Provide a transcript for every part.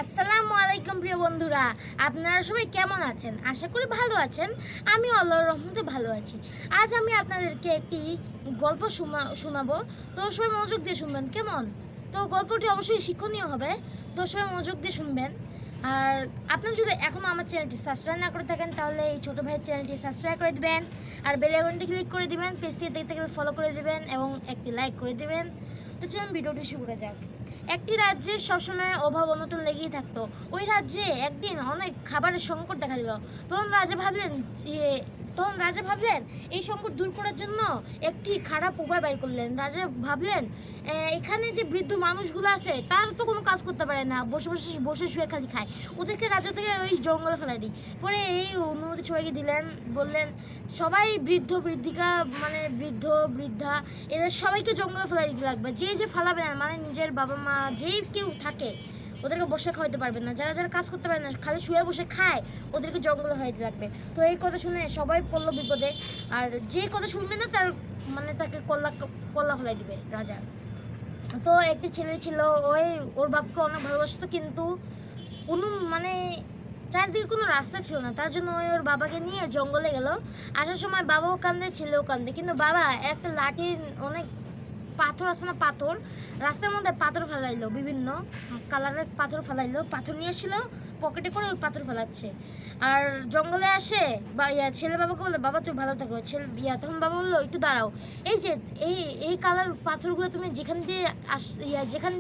আসসালামু আলাইকুম প্রিয় বন্ধুরা, আপনারা সবাই কেমন আছেন? আশা করি ভালো আছেন। আমি আল্লাহর রহমতে ভালো আছি। আজ আমি আপনাদেরকে একটি গল্প শোনাবো। তো সবাই মনোযোগ দিয়ে শুনবেন, কেমন? তো গল্পটি অবশ্যই শিক্ষণীয় হবে, তো সবাই মনোযোগ দিয়ে শুনবেন। আর আপনারা যদি এখনও আমার চ্যানেলটি সাবস্ক্রাইব না করে থাকেন তাহলে এই ছোটো ভাইয়ের চ্যানেলটি সাবস্ক্রাইব করে দিবেন, আর বেল আইকনটি ক্লিক করে দিবেন, পেজটি দেখতে গেলে ফলো করে দিবেন এবং একটি লাইক করে দিবেন। তো চলুন ভিডিওটি শুরু করা যাক। একটি রাজ্যে সবসময় অভাব অনটন লেগেই থাকতো। ওই রাজ্যে একদিন অনেক খাবারের সংকট দেখা দিল। তখন রাজা ভাবলেন এই সংকট দূর করার জন্য একটি খারাপ উপায় বের করলেন। রাজা ভাবলেন এখানে যে বৃদ্ধ মানুষগুলো আছে তার তো কোনো কাজ করতে পারে না, বসে বসে বসে শুয়ে খালি খায়, ওদেরকে রাজা থেকে ওই জঙ্গলে ফেলাই দিই। পরে এই অনুমতি সবাইকে দিলেন, বললেন সবাই বৃদ্ধ বৃদ্ধা এদের সবাইকে জঙ্গলে ফেলাই দিতে লাগবে। যে ফালাবে না, মানে নিজের বাবা মা যেই কেউ থাকে ওদেরকে বসে খাওয়াতে পারবে না, যারা যারা কাজ করতে পারে না খালি শুয়ে বসে খায় ওদেরকে জঙ্গলে হয়ে লাগবে। তো এই কথা শুনে সবাই পড়লো বিপদে, আর যে কথা শুনবে না তার তাকে কল্লা ফেলাই দিবে রাজা। তো একটি ছেলে ছিল, ওর বাপকে অনেক ভালোবাসতো, কিন্তু চারদিকে কোনো রাস্তা ছিল না, তার জন্য ওর বাবাকে নিয়ে জঙ্গলে গেল। আসার সময় বাবাও কান্দে ছেলেও কান্দে, কিন্তু বাবা একটা লাঠি, অনেক পাথর আছে না, পাথর রাস্তার মধ্যে পাথর ফেলাইলো, বিভিন্ন কালারের পাথর ফেলাইলো, পাথর নিয়ে আসছিল পকেটে করে, ওই পাথর ফেলাচ্ছে। আর জঙ্গলে আসে ছেলে বাবাকে বলে বাবা তুই ভালো থাকো, তখন বাবা বললো একটু দাঁড়াও, এই যে এই কালার পাথরগুলো তুমি যেখান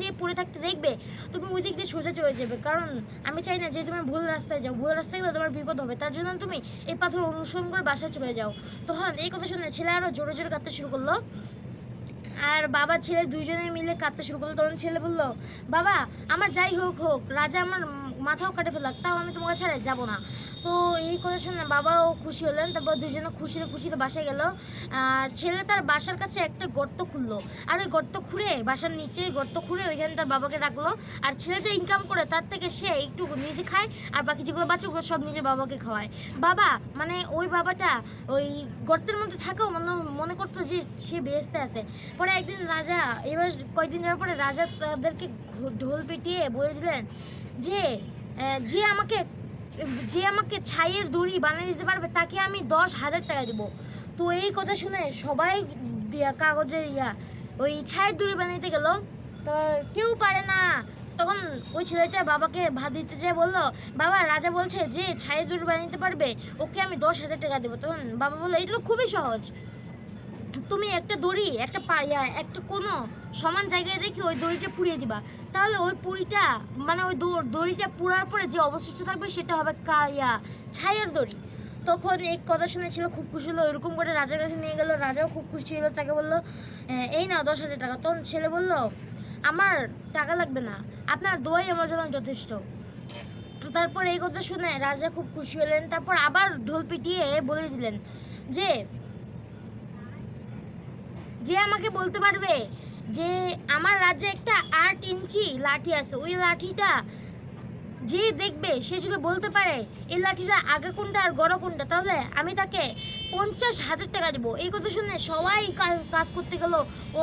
দিয়ে পড়ে থাকতে দেখবে তুমি ওই দিক দিয়ে সোজা চলে যাবে, কারণ আমি চাই না যে তুমি ভুল রাস্তায় যাও, ভুল রাস্তায় গেলে তোমার বিপদ হবে, তার জন্য তুমি এই পাথর অনুসরণ করে বাসায় চলে যাও। তখন এই কথা শুনে ছেলে আরও জোরে জোরে কাঁদতে শুরু করলো, আর বাবা ছেলে দুইজনে মিলে কাঁদতে শুরু করলো। তখন ছেলে বললো বাবা আমার যাই হোক রাজা আমার মাথাও কাটে ফেলাক, তাও আমি তোমাকে ছাড়া যাবো না। তো এই কথা শুনে বাবাও খুশি হলেন, তারপর দুজনে খুশিতে বাসায় গেল। আর ছেলে তার বাসার কাছে একটা গর্ত খুললো, আর ওই গর্ত খুঁড়ে বাসার নিচে গর্ত খুঁড়ে ওইখানে তার বাবাকে রাখলো। আর ছেলে যে ইনকাম করে তার থেকে সে একটু নিজে খায়, আর বাকি যেগুলো বাঁচে ওগুলো সব নিজের বাবাকে খাওয়ায়। বাবা ওই বাবাটা ওই গর্তের মধ্যে থাকেও মনে করতো যে সে বেহেশতে আছে। পরে একদিন রাজা, এবার কয়েকদিন যাওয়ার পরে রাজা তাদেরকে ঢোল পিটিয়ে বলে দিলেন যে যে আমাকে ছাইয়ের দড়ি বানিয়ে দিতে পারবে তাকে আমি 10,000 টাকা দেবো। তো এই কথা শুনে সবাই কাগজের ওই ছাইয়ের দড়ি বানাইতে গেল, তো কেউ পারে না। তখন ওই ছেলেটা বাবাকে ভাত দিতে যেয়ে বললো বাবা রাজা বলছে যে ছাইয়ের দড়ি বানাইতে পারবে ওকে আমি 10,000 টাকা দেবো। তখন বাবা বললো এটা তো খুবই সহজ, তুমি একটা দড়ি একটা কোনো সমান জায়গায় রেখে ওই দড়িটা পুড়িয়ে দিবা, তাহলে ওই পুড়িটা ওই দড়িটা পুড়ার পরে যে অবশিষ্ট থাকবে সেটা হবে ছায়ার দড়ি। তখন এই কথা শুনেছিল খুব খুশি হলো, এরকম করে রাজার কাছে নিয়ে গেল, রাজাও খুব খুশি হলো, তাকে বললো এই নাও 10,000 টাকা। তখন ছেলে বললো আমার টাকা লাগবে না, আপনার দোয়াই আমার জন্য যথেষ্ট। তারপর এই কথা শুনে রাজা খুব খুশি হলেন, তারপর আবার ঢোল পিটিয়ে বলে দিলেন যে আমাকে বলতে পারবে যে আমার রাজ্যে একটা 8 ইঞ্চি লাঠি আছে, ওই লাঠিটা যে দেখবে সে যদি বলতে পারে এই লাঠিটা আগে কোনটা আর গড় কোনটা, তাহলে আমি তাকে 50,000 টাকা দেবো। এই কথা শুনে সবাই কাজ করতে গেল, ও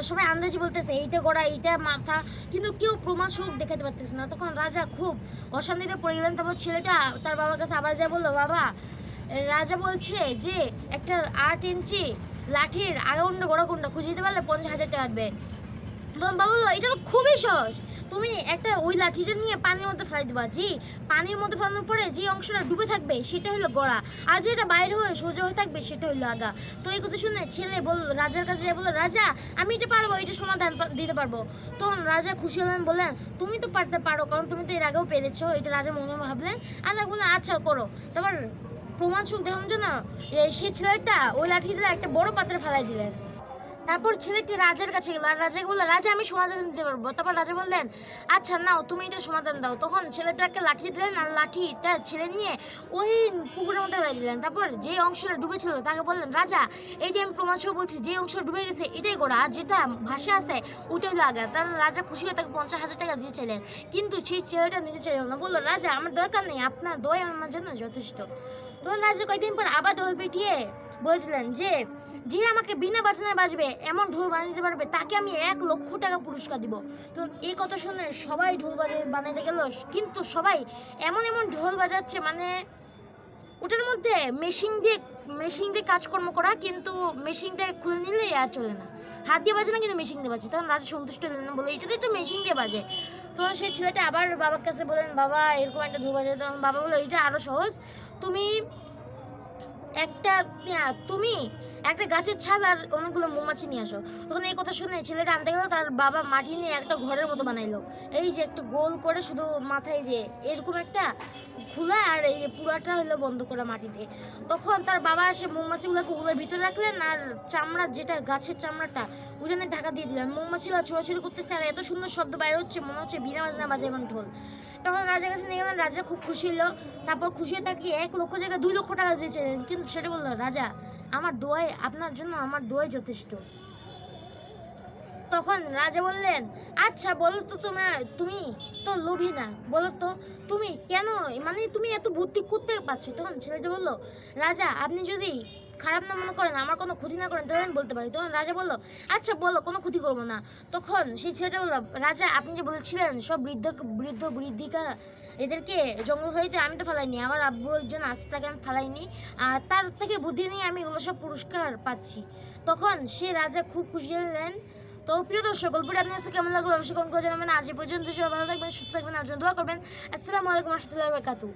সবাই আন্দাজি বলতেছে এইটা গড়া এইটা মাথা, কিন্তু কেউ প্রমাণ স্বরূপ দেখাতে পারতেছে না। তখন রাজা খুব অশান্তিতে পড়ে গেলেন। তারপর ছেলেটা তার বাবার কাছে আবার যা বললো বাবা রাজা বলছে যে একটা 8 ইঞ্চি লাঠির আগে কোনটা গড়া কোনটা খুঁজে দিতে পারলে 50,000 টাকা দেবে। তখন বাবা বললো এটা তো খুবই সহজ, তুমি একটা ওই লাঠিটা নিয়ে পানির মধ্যে ফেলাই দেবা, পানির মধ্যে ফেলানোর পরে যে অংশটা ডুবে থাকবে সেটা হলো গড়া, আর যেটা বাইরে হয়ে সোজা হয়ে থাকবে সেটা হলো আগা। তো এই কথা শুনে ছেলে রাজার কাছে বললো রাজা আমি এটা পারবো, এটা সমাধান দিতে পারবো। তখন রাজা খুশি হলেন, বললেন তুমি তো পারো, কারণ তুমি তো এর আগেও পেরেছো, এটা রাজা মনে ভাবলেন। আর বললেন আচ্ছা করো। তারপর প্রমাণ সুখ দেখানোর জন্য সেই ছেলেটা ওই লাঠিটা একটা বড় পাত্রে ফেলাই দিলেন। তারপর ছেলেটি রাজার কাছে গেল, আর রাজাকে বললো রাজা আমি সমাধান দিতে পারবো। তারপর রাজা বললেন আচ্ছা নাও তুমি এটা সমাধান দাও। তখন ছেলেটাকে লাঠি দিলেন, আর লাঠিটা ছেলে নিয়ে ওই পুকুরের মধ্যে ফেলাই দিলেন। তারপর যে অংশটা ডুবেছিল তাকে বললেন রাজা এই যে আমি প্রমাণ সহ বলছি যে অংশটা ডুবে গেছে এটাই গোড়া, আর যেটা ভাসে আছে ওইটাই হলো আগা। তার রাজা খুশি হয়ে তাকে 50,000 টাকা দিয়ে চাইলেন, কিন্তু সেই ছেলেটা নিতে চাইল না, বললো রাজা আমার দরকার নেই, আপনার দোয়া আমার জন্য যথেষ্ট। তখন রাজা কয়েকদিন পর আবার ঢোল পিটিয়ে বলেছিলেন যে যে আমাকে বিনা বাজনায় বাজবে এমন ঢোল বানিয়ে দিতে পারবে তাকে আমি 1,00,000 টাকা পুরস্কার দিব। তো এই কথা শুনে সবাই ঢোল বানাইতে গেল, কিন্তু সবাই এমন এমন ঢোল বাজাচ্ছে, মানে ওটার মধ্যে মেশিন দিয়ে কাজকর্ম করা, কিন্তু মেশিনটা খুলে নিলে আর চলে না, হাত দিয়ে বাজে না কিন্তু মেশিন দিয়ে বাজে। তখন রাজা সন্তুষ্ট হলেন না, বলে এটাতেই তো মেশিন দিয়ে বাজে। তখন সেই ছেলেটা আবার বাবার কাছে বলেন, বাবা এরকম একটা ঢোল বাজে। তখন বাবা বললো এটা আরও সহজ, তুমি একটা গাছের ছাল আর অনেকগুলো মৌমাছি নিয়ে আসো। তখন এই কথা শুনে ছেলেটা আনতে গেল, তার বাবা মাটি নিয়ে একটা ঘরের মতো বানাইলো, এই যে একটা গোল করে শুধু মাথায় যে এরকম একটা খোলা আর এই যে পুরাটা হলো বন্ধ করা মাটি দিয়ে। তখন তার বাবা এসে মৌমাছিগুলোকে উলের ভিতরে রাখলেন, আর চামড়া যেটা গাছের চামড়াটা ওইখানে ঢাকা দিয়ে দিলেন। মৌমাছিরা ছোড়াছুড়ি করতেছে আর এত সুন্দর শব্দ বাইরে হচ্ছে, মনে হচ্ছে বিনা বাজনা বাজে এমন ঢোল। তখন রাজার কাছে নিয়ে গেলেন, রাজা খুব খুশি হলো। তারপর খুশি হয়ে তাকে 1,00,000 জায়গায় 2,00,000 টাকা দিয়েছিলেন, কিন্তু সেটা বললো, রাজা আমার দোয়াই আপনার জন্য, আমার দোয়াই যথেষ্ট। তখন রাজা বললেন, আচ্ছা বলো তো তুমি তো লোভী না, বলো তো তুমি কেন, মানে তুমি এত বুদ্ধি কোত্থেকে পাচ্ছ? তখন ছেলেটা বললো, রাজা আপনি যদি খারাপ না মনে করেন, আমার কোনো ক্ষতি না করেন, তাহলে আমি বলতে পারি। তখন রাজা বললো, আচ্ছা বলো, কোনো ক্ষতি করবো না। তখন সেই ছেলেটা বললো, রাজা আপনি যে বলেছিলেন সব বৃদ্ধিকা এদেরকে জঙ্গল হইতে আমি তো ফেলাইনি, আমার আব্বু একজন আছে তাকে আমি ফেলাইনি, আর তার থেকে বুদ্ধি নিয়ে আমি এগুলো সব পুরস্কার পাচ্ছি। তখন সে রাজা খুব খুশি হলেন। তো প্রিয় দর্শক, গল্পটি আপনার কাছে কেমন লাগলো অবশ্যই কমেন্ট করে জানাবেন। আজ এই পর্যন্ত, সবাই ভালো থাকবেন, সুস্থ থাকবেন, আর জন্য দোয়া করবেন। আসসালামু আলাইকুম রহমতুল্লাহি ওয়া বারাকাতুহু।